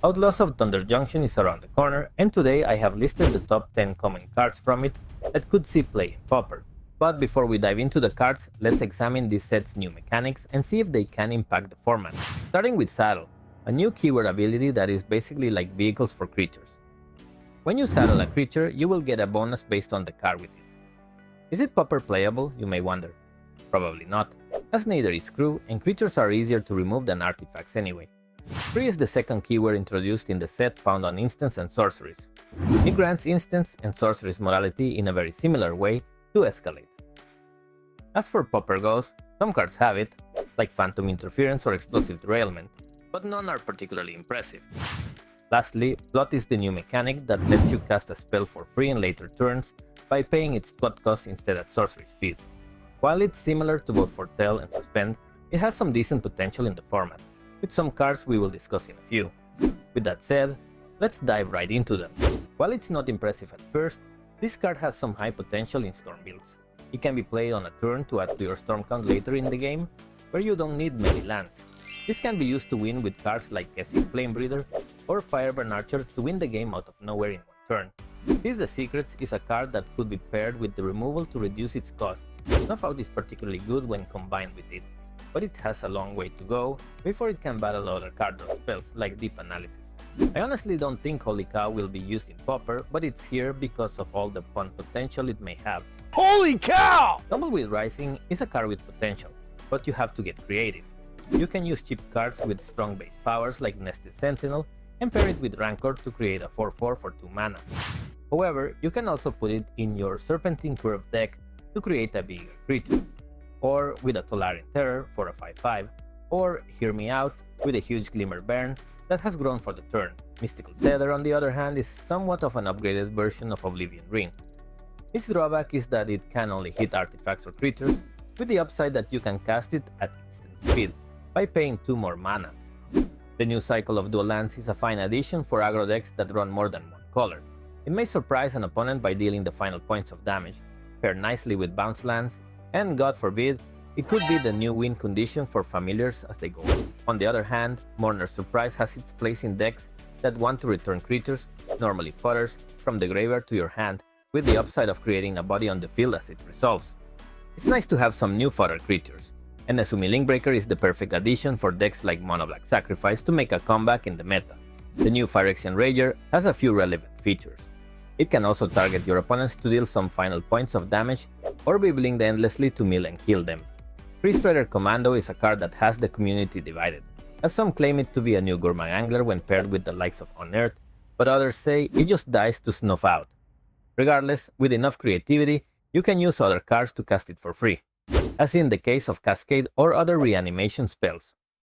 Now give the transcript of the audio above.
Outlaws of Thunder Junction is around the corner, and today I have listed the top 10 common cards from it that could see play in Pauper. But before we dive into the cards, let's examine this set's new mechanics and see if they can impact the format. Starting with Saddle, a new keyword ability that is basically like vehicles for creatures. When you saddle a creature, you will get a bonus based on the card with it. Is it Pauper playable, you may wonder? Probably not, as neither is crew, and creatures are easier to remove than artifacts anyway. Free is the second keyword introduced in the set found on instants and sorceries. It grants instants and sorceries morality in a very similar way to Escalate. As for Pauper goes, some cards have it, like Phantom Interference or Explosive Derailment, but none are particularly impressive. Lastly, Plot is the new mechanic that lets you cast a spell for free in later turns by paying its plot cost instead at sorcery speed. While it's similar to both Foretell and Suspend, it has some decent potential in the format, with some cards we will discuss in a few. With that said, let's dive right into them. While it's not impressive at first, this card has some high potential in Storm builds. It can be played on a turn to add to your Storm count later in the game, where you don't need many lands. This can be used to win with cards like Guessing Flamebreather or Fireburn Archer to win the game out of nowhere in one turn. This the Secrets is a card that could be paired with the removal to reduce its cost. Knockout is particularly good when combined with it, but it has a long way to go before it can battle other card draw spells like Deep Analysis. I honestly don't think Holy Cow will be used in Pauper, but it's here because of all the pun potential it may have. Holy cow! Tumbleweed Rising is a card with potential, but you have to get creative. You can use cheap cards with strong base powers like Nested Sentinel and pair it with Rancor to create a 4/4 for 2 mana. However, you can also put it in your Serpentine Curve deck to create a bigger creature, or with a Tolarian Terror for a 5/5, or Hear Me Out with a huge Glimmer Bairn that has grown for the turn. Mystical Tether, on the other hand, is somewhat of an upgraded version of Oblivion Ring. Its drawback is that it can only hit artifacts or creatures, with the upside that you can cast it at instant speed by paying 2 more mana. The new cycle of dual lands is a fine addition for aggro decks that run more than one color. It may surprise an opponent by dealing the final points of damage, pair nicely with bounce lands, and god forbid, it could be the new win condition for familiars as they go off. On the other hand, Mourner's Surprise has its place in decks that want to return creatures, normally fodders, from the graveyard to your hand, with the upside of creating a body on the field as it resolves. It's nice to have some new fodder creatures, and Nezumi Linkbreaker is the perfect addition for decks like Mono Black Sacrifice to make a comeback in the meta. The new Phyrexian Rager has a few relevant features. It can also target your opponents to deal some final points of damage, or be blinged endlessly to mill and kill them. Priest Rider Commando is a card that has the community divided, as some claim it to be a new Gourmand Angler when paired with the likes of Unearth, but others say it just dies to snuff out. Regardless, with enough creativity, you can use other cards to cast it for free, as in the case of Cascade or other reanimation spells.